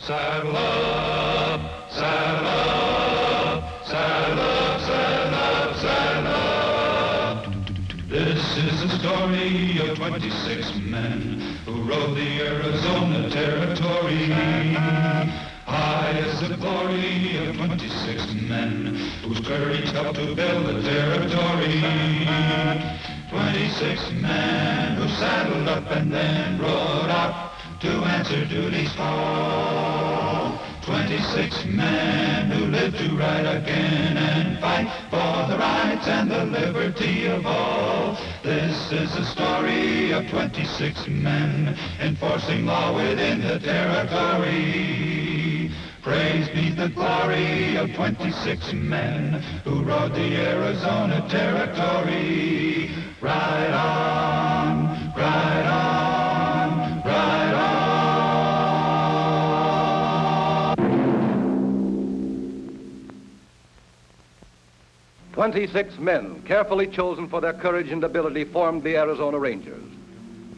Saddle up, saddle up, saddle up, saddle up, saddle up. This is the story of 26 men who rode the Arizona Territory. High is the glory of 26 men whose courage helped to build the territory. 26 men who saddled up and then rode out to answer duty's call. 26 men who lived to ride again and fight for the rights and the liberty of all. This is the story of 26 men enforcing law within the territory. Praise be the glory of 26 men who rode the Arizona Territory. Ride on, ride on, ride on. 26 men, carefully chosen for their courage and ability, formed the Arizona Rangers.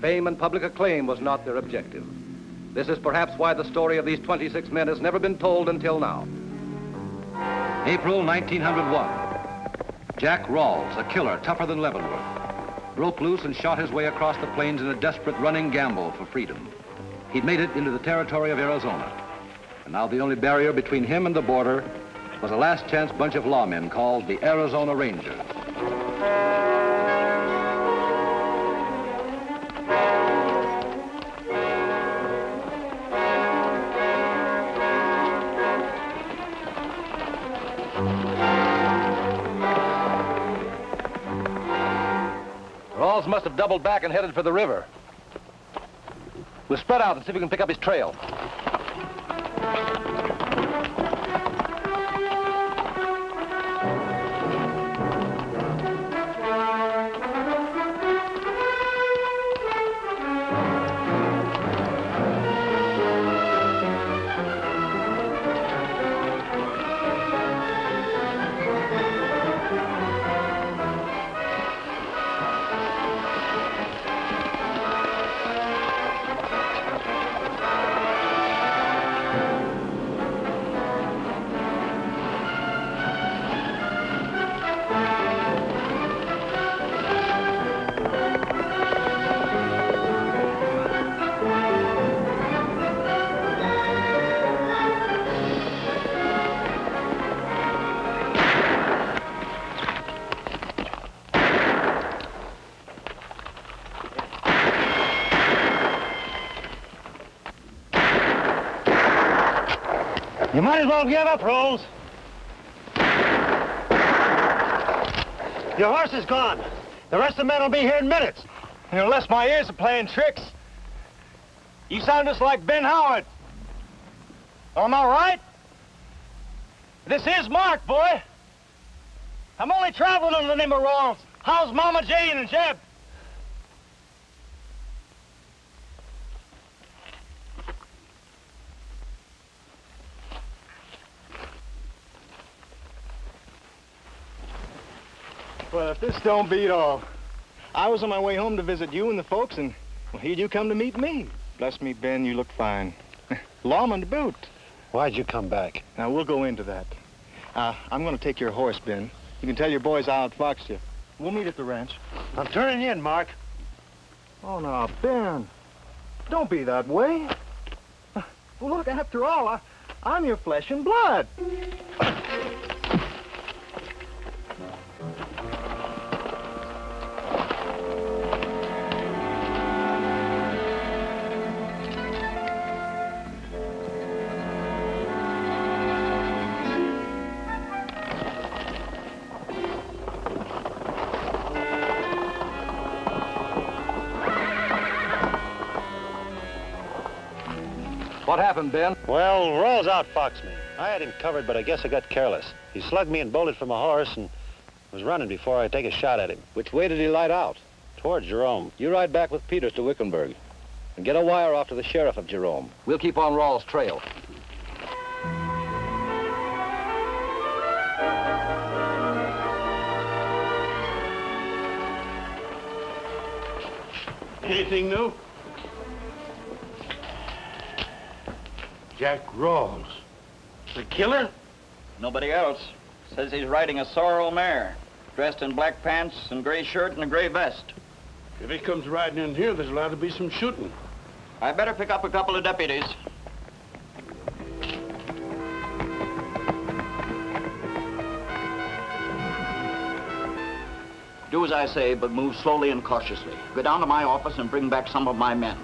Fame and public acclaim was not their objective. This is perhaps why the story of these 26 men has never been told until now. April 1901. Jack Rawls, a killer tougher than Leavenworth, broke loose and shot his way across the plains in a desperate running gamble for freedom. He'd made it into the territory of Arizona, and now the only barrier between him and the border was a last chance bunch of lawmen called the Arizona Rangers. Rawls must have doubled back and headed for the river. We'll spread out and see if we can pick up his trail. You might as well give up, Rawls. Your horse is gone. The rest of the men will be here in minutes. And unless my ears are playing tricks, you sound just like Ben Howard. Am I right? This is Mark, boy. I'm only traveling under the name of Rawls. How's Mama Jane and Jeb? Well, if this don't beat all, I was on my way home to visit you and the folks, and well, here'd you come to meet me. Bless me, Ben, you look fine. Lawman to boot. Why'd you come back? Now, we'll go into that. I'm going to take your horse, Ben. You can tell your boys I outfoxed you. We'll meet at the ranch. I'm turning in, Mark. Oh, now, Ben, don't be that way. Well, look, after all, I'm your flesh and blood. What happened, Ben? Well, Rawls outfoxed me. I had him covered, but I guess I got careless. He slugged me and bolted from a horse and was running before I take a shot at him. Which way did he light out? Towards Jerome. You ride back with Peters to Wickenburg and get a wire off to the sheriff of Jerome. We'll keep on Rawls' trail. Anything new? Jack Rawls. The killer? Nobody else. Says he's riding a sorrel mare, dressed in black pants and gray shirt and a gray vest. If he comes riding in here, there's allowed to be some shooting. I better pick up a couple of deputies. Do as I say, but move slowly and cautiously. Go down to my office and bring back some of my men.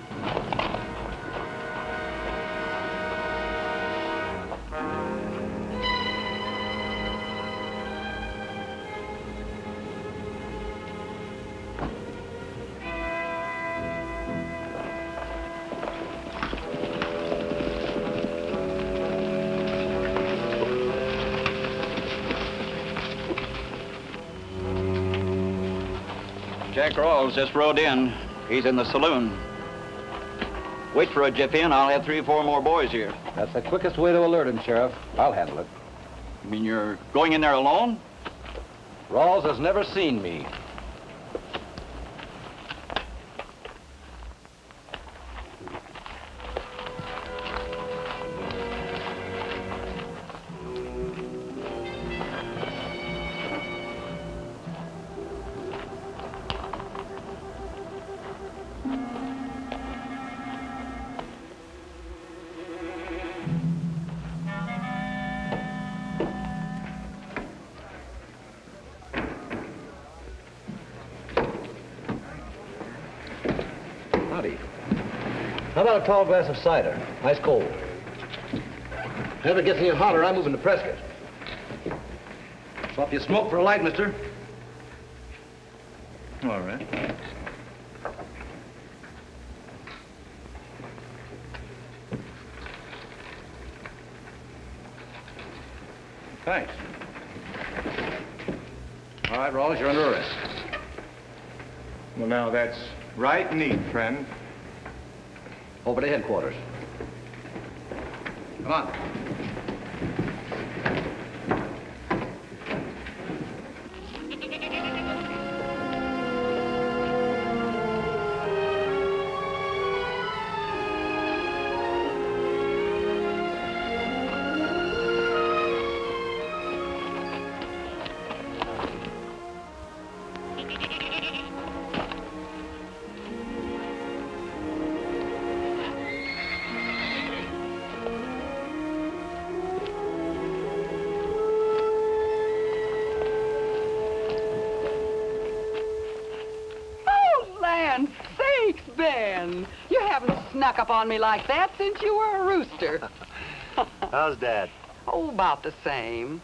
Jack Rawls just rode in. He's in the saloon. Wait for a jiffy and I'll have 3 or 4 more boys here. That's the quickest way to alert him, Sheriff. I'll handle it. You mean you're going in there alone? Rawls has never seen me. Howdy. How about a tall glass of cider? Ice cold. If it gets any hotter, I'm moving to Prescott. Swap your smoke for a light, mister. All right. Thanks. All right, Rawls, you're under arrest. Well, now, that's right neat, friend. Over to headquarters. Come on. Ben, you haven't snuck up on me like that since you were a rooster. How's Dad? Oh, about the same.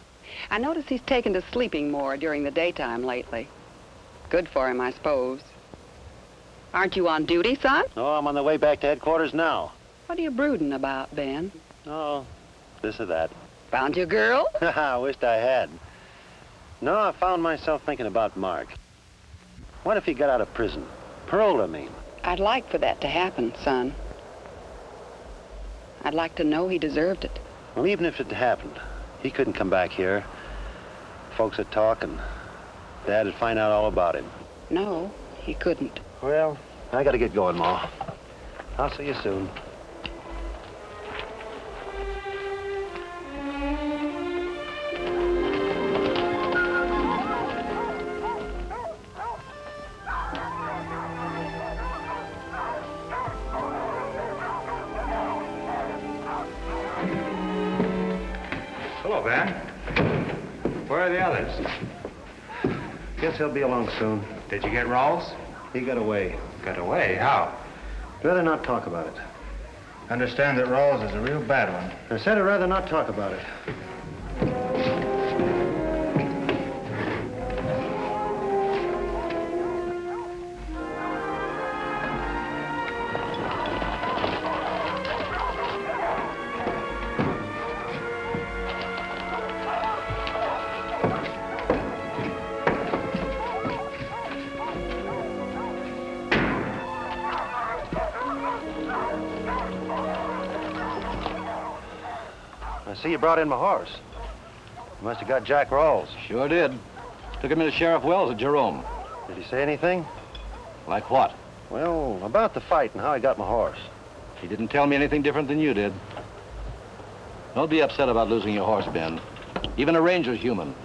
I notice he's taken to sleeping more during the daytime lately. Good for him, I suppose. Aren't you on duty, son? No, I'm on the way back to headquarters now. What are you brooding about, Ben? Oh, this or that. Found your girl? I wished I had. No, I found myself thinking about Mark. What if he got out of prison? Paroled, I mean. I'd like for that to happen, son. I'd like to know he deserved it. Well, even if it happened, he couldn't come back here. Folks would talk and Dad would find out all about him. No, he couldn't. Well, I gotta get going, Ma. I'll see you soon. Hello, Ben. Where are the others? Guess he'll be along soon. Did you get Rawls? He got away. Got away? How? Rather not talk about it. Understand that Rawls is a real bad one. I said I'd rather not talk about it. I see you brought in my horse. You must have got Jack Rawls. Sure did. Took him into Sheriff Wells at Jerome. Did he say anything? Like what? Well, about the fight and how he got my horse. He didn't tell me anything different than you did. Don't be upset about losing your horse, Ben. Even a ranger's human.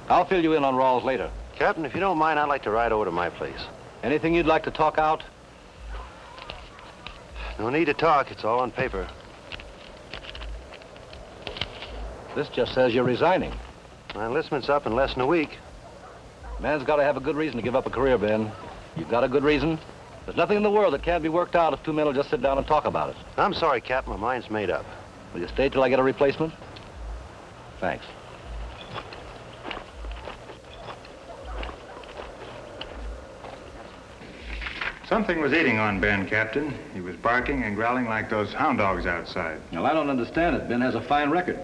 I'll fill you in on Rawls later. Captain, if you don't mind, I'd like to ride over to my place. Anything you'd like to talk out? No need to talk. It's all on paper. This just says you're resigning. My enlistment's up in less than a week. Man's got to have a good reason to give up a career, Ben. You've got a good reason? There's nothing in the world that can't be worked out if two men will just sit down and talk about it. I'm sorry, Captain. My mind's made up. Will you stay till I get a replacement? Thanks. Something was eating on Ben, Captain. He was barking and growling like those hound dogs outside. Well, I don't understand it. Ben has a fine record.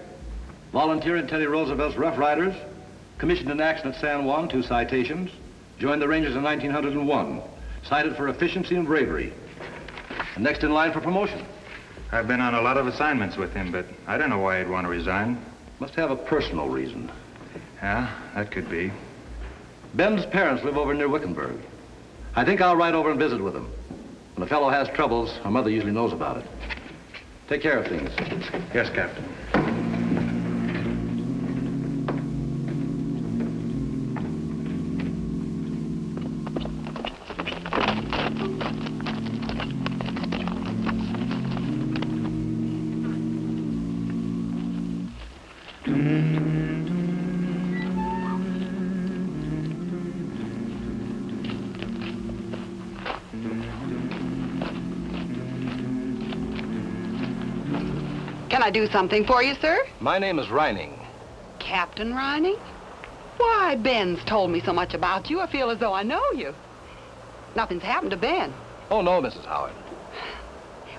Volunteer in Teddy Roosevelt's Rough Riders, commissioned in action at San Juan, 2 citations, joined the Rangers in 1901, cited for efficiency and bravery, and next in line for promotion. I've been on a lot of assignments with him, but I don't know why he'd want to resign. Must have a personal reason. Yeah, that could be. Ben's parents live over near Wickenburg. I think I'll ride over and visit with them. When a fellow has troubles, our mother usually knows about it. Take care of things. Yes, Captain. Can I do something for you, sir? My name is Rynning. Captain Rynning? Why, Ben's told me so much about you, I feel as though I know you. Nothing's happened to Ben. Oh, no, Mrs. Howard.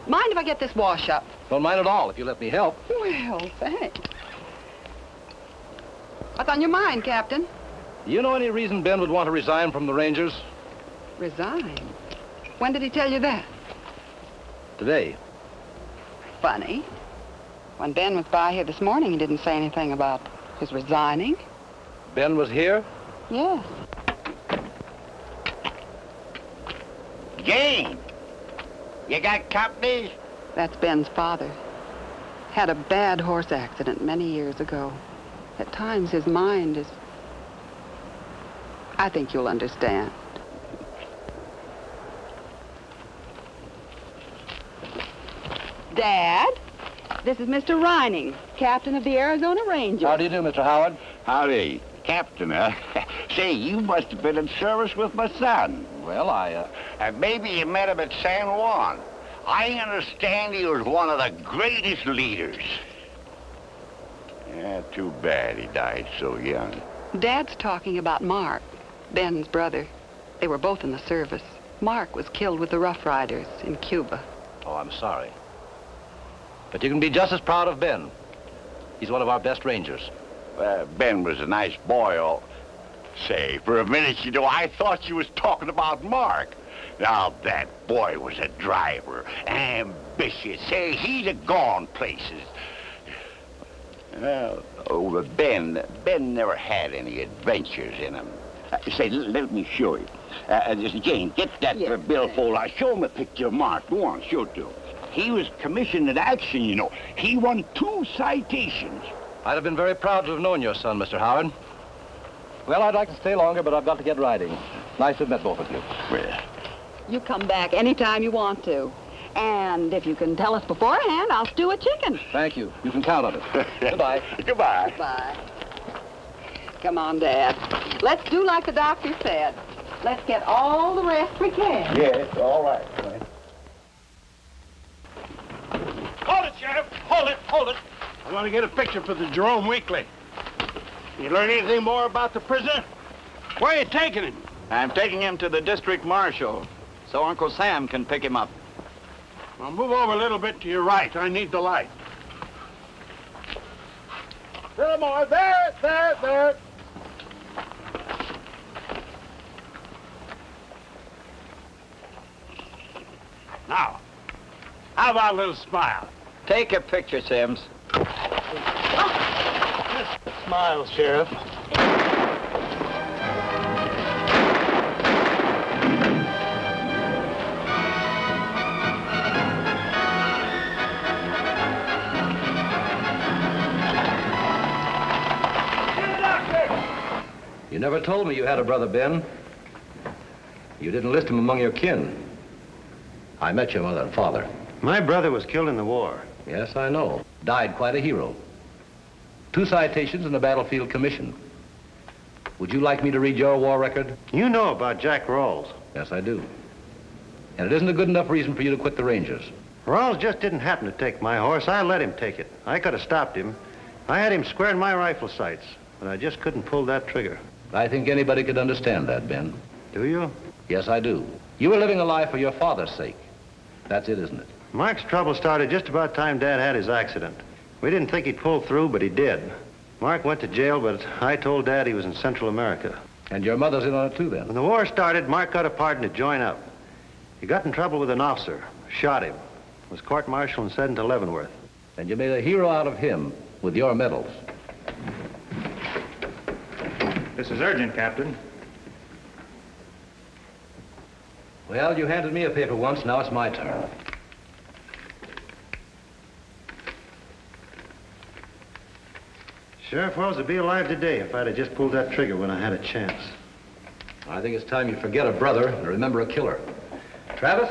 Mind if I get this wash up? Don't mind at all if you let me help. Well, thanks. What's on your mind, Captain? Do you know any reason Ben would want to resign from the Rangers? Resign? When did he tell you that? Today. Funny. When Ben was by here this morning, he didn't say anything about his resigning. Ben was here? Yes. Jane, you got company? That's Ben's father. Had a bad horse accident many years ago. At times, his mind is... I think you'll understand. Dad, this is Mr. Rynning, captain of the Arizona Rangers. How do you do, Mr. Howard? Howdy. Captain, huh? Say, you must have been in service with my son. Well, Maybe you met him at San Juan. I understand he was one of the greatest leaders. Yeah, too bad he died so young. Dad's talking about Mark, Ben's brother. They were both in the service. Mark was killed with the Rough Riders in Cuba. Oh, I'm sorry. But you can be just as proud of Ben. He's one of our best Rangers. Ben was a nice boy. Say, for a minute, you know, I thought you was talking about Mark. Now, that boy was a driver, ambitious. Say, he'd have gone places. But Ben never had any adventures in him. Say, let me show you. Jane, get that billfold. I'll show him a picture of Mark. Go on, show it to him. He was commissioned in action, you know. He won 2 citations. I'd have been very proud to have known your son, Mr. Howard. Well, I'd like to stay longer, but I've got to get riding. Nice to have met both of you. Well, You come back anytime you want to. And if you can tell us beforehand, I'll stew a chicken. Thank you. You can count on it. Goodbye. Goodbye. Bye. Come on, Dad. Let's do like the doctor said. Let's get all the rest we can. Yes, all right. Hold it, Sheriff. Hold it. I want to get a picture for the Jerome Weekly. You learn anything more about the prisoner? Where are you taking him? I'm taking him to the district marshal so Uncle Sam can pick him up. Well, move over a little bit to your right. I need the light. A little more. There. Now, how about a little smile? Take a picture, Sims. Smile, Sheriff. never told me you had a brother, Ben. You didn't list him among your kin. I met your mother and father. My brother was killed in the war. Yes, I know. Died quite a hero. 2 citations and a battlefield commission. Would you like me to read your war record? You know about Jack Rawls. Yes, I do. And it isn't a good enough reason for you to quit the Rangers. Rawls just didn't happen to take my horse. I let him take it. I could have stopped him. I had him square in my rifle sights, but I just couldn't pull that trigger. I think anybody could understand that, Ben. Do you? Yes, I do. You were living a life for your father's sake. That's it, isn't it? Mark's trouble started just about time Dad had his accident. We didn't think he'd pull through, but he did. Mark went to jail, but I told Dad he was in Central America. And your mother's in on it too, then? When the war started, Mark got a pardon to join up. He got in trouble with an officer, shot him, was court-martialed and sent to Leavenworth. And you made a hero out of him with your medals. This is urgent, Captain. Well, you handed me a paper once, now it's my turn. Sheriff Wells would be alive today if I'd have just pulled that trigger when I had a chance. I think it's time you forget a brother and remember a killer. Travis,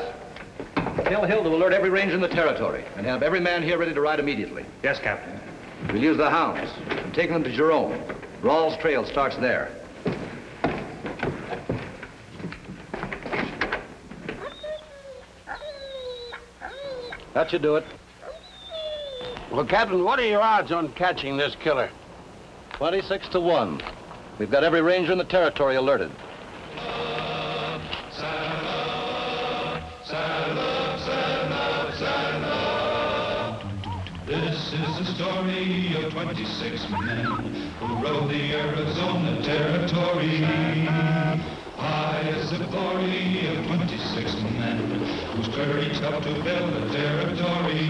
tell Hill to alert every ranger in the territory and have every man here ready to ride immediately. Yes, Captain. We'll use the hounds and take them to Jerome. Rawls' trail starts there. That should do it. Well, Captain, what are your odds on catching this killer? 26 to 1. We've got every ranger in the territory alerted. This is the story of 26 men who rode the Arizona territory. High is the glory of 26 men whose courage helped to build the territory.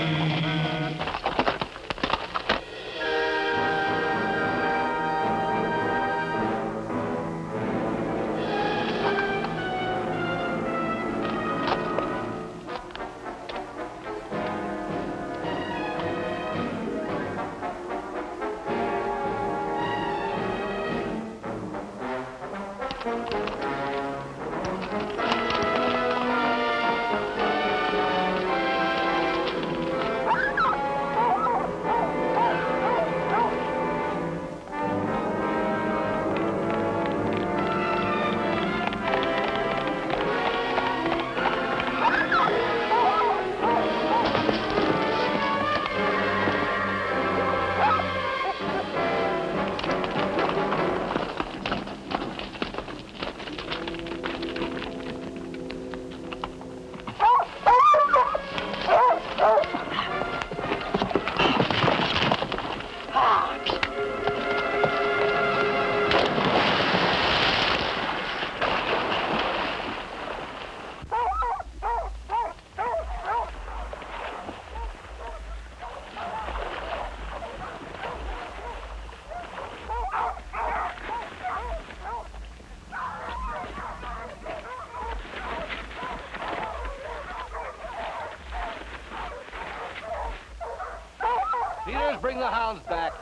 Bring the hounds back.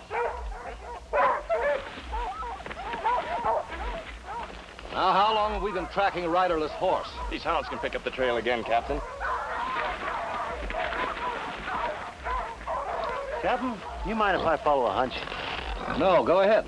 Now, how long have we been tracking a riderless horse? These hounds can pick up the trail again, Captain. Captain, you mind if I follow a hunch? No, go ahead.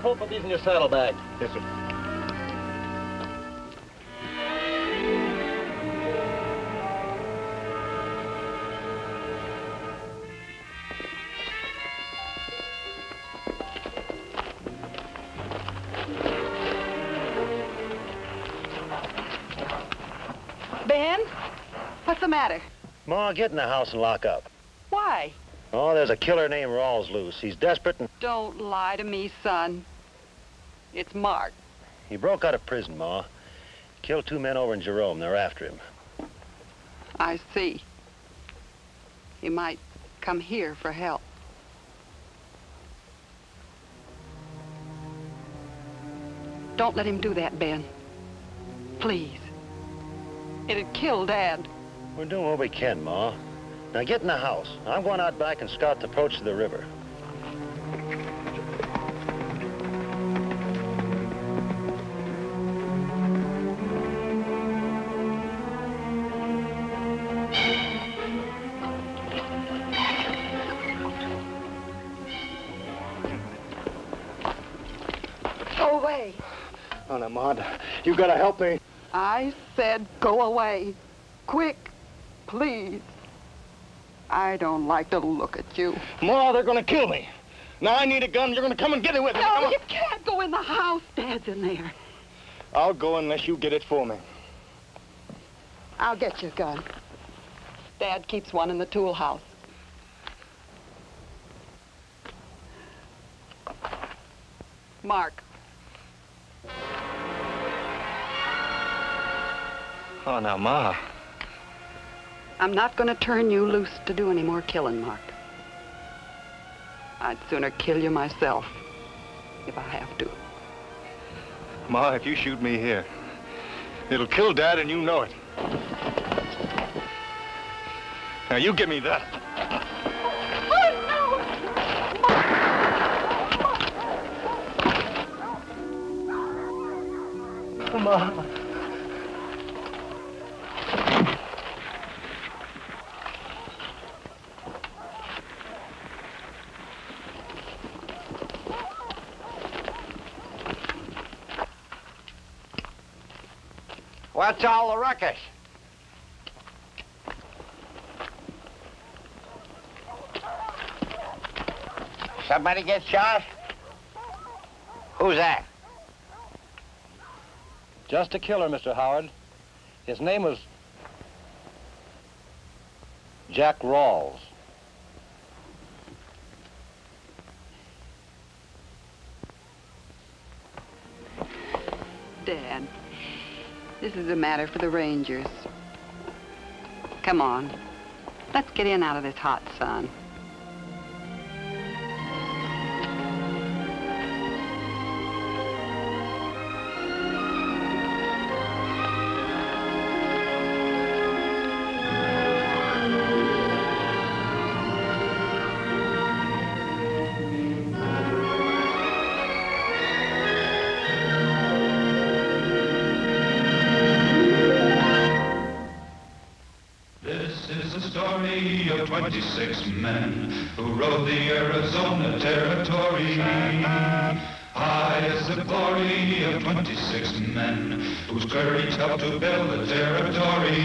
careful. Put these in your saddlebag. Yes, sir. Ben, what's the matter? Ma, get in the house and lock up. Why? Oh, there's a killer named Rawls loose. He's desperate and... Don't lie to me, son. It's Mark. He broke out of prison, Ma. Killed 2 men over in Jerome. They're after him. I see. He might come here for help. Don't let him do that, Ben. Please. It'd kill Dad. We're doing what we can, Ma. Now get in the house. I'm going out back and scout the approach to the river. Go away. Oh, now, Maud, you gotta help me. I said go away. Quick, please. I don't like to look at you. Ma, they're gonna kill me. Now I need a gun. You're gonna come and get it with me. Come No, on. you can't go in the house. Dad's in there. I'll go unless you get it for me. I'll get you a gun. Dad keeps one in the tool house. Mark. Oh, now, Ma. I'm not going to turn you loose to do any more killing, Mark. I'd sooner kill you myself, if I have to. Ma, if you shoot me here, it'll kill Dad and you know it. Now, you give me that. Oh, no! Ma. What's all the ruckus? Somebody get shot? Who's that? Just a killer, Mr. Howard. His name was Jack Rawls. Dad, this is a matter for the Rangers. Come on. Let's get in out of this hot sun. This is the story of 26 men who rode the Arizona Territory. High is the glory of 26 men whose courage helped to build the territory.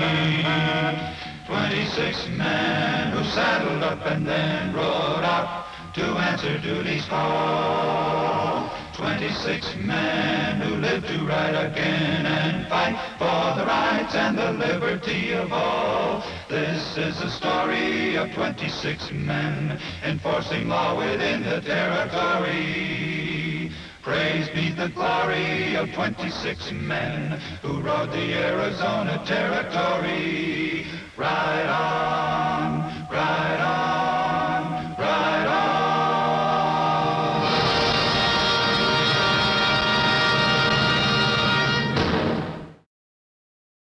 26 men who saddled up and then rode out to answer duty's call. 26 men who lived to ride again and fight for the rights and the liberty of all. This is the story of 26 men enforcing law within the territory. Praise be the glory of 26 men who rode the Arizona Territory. Ride on.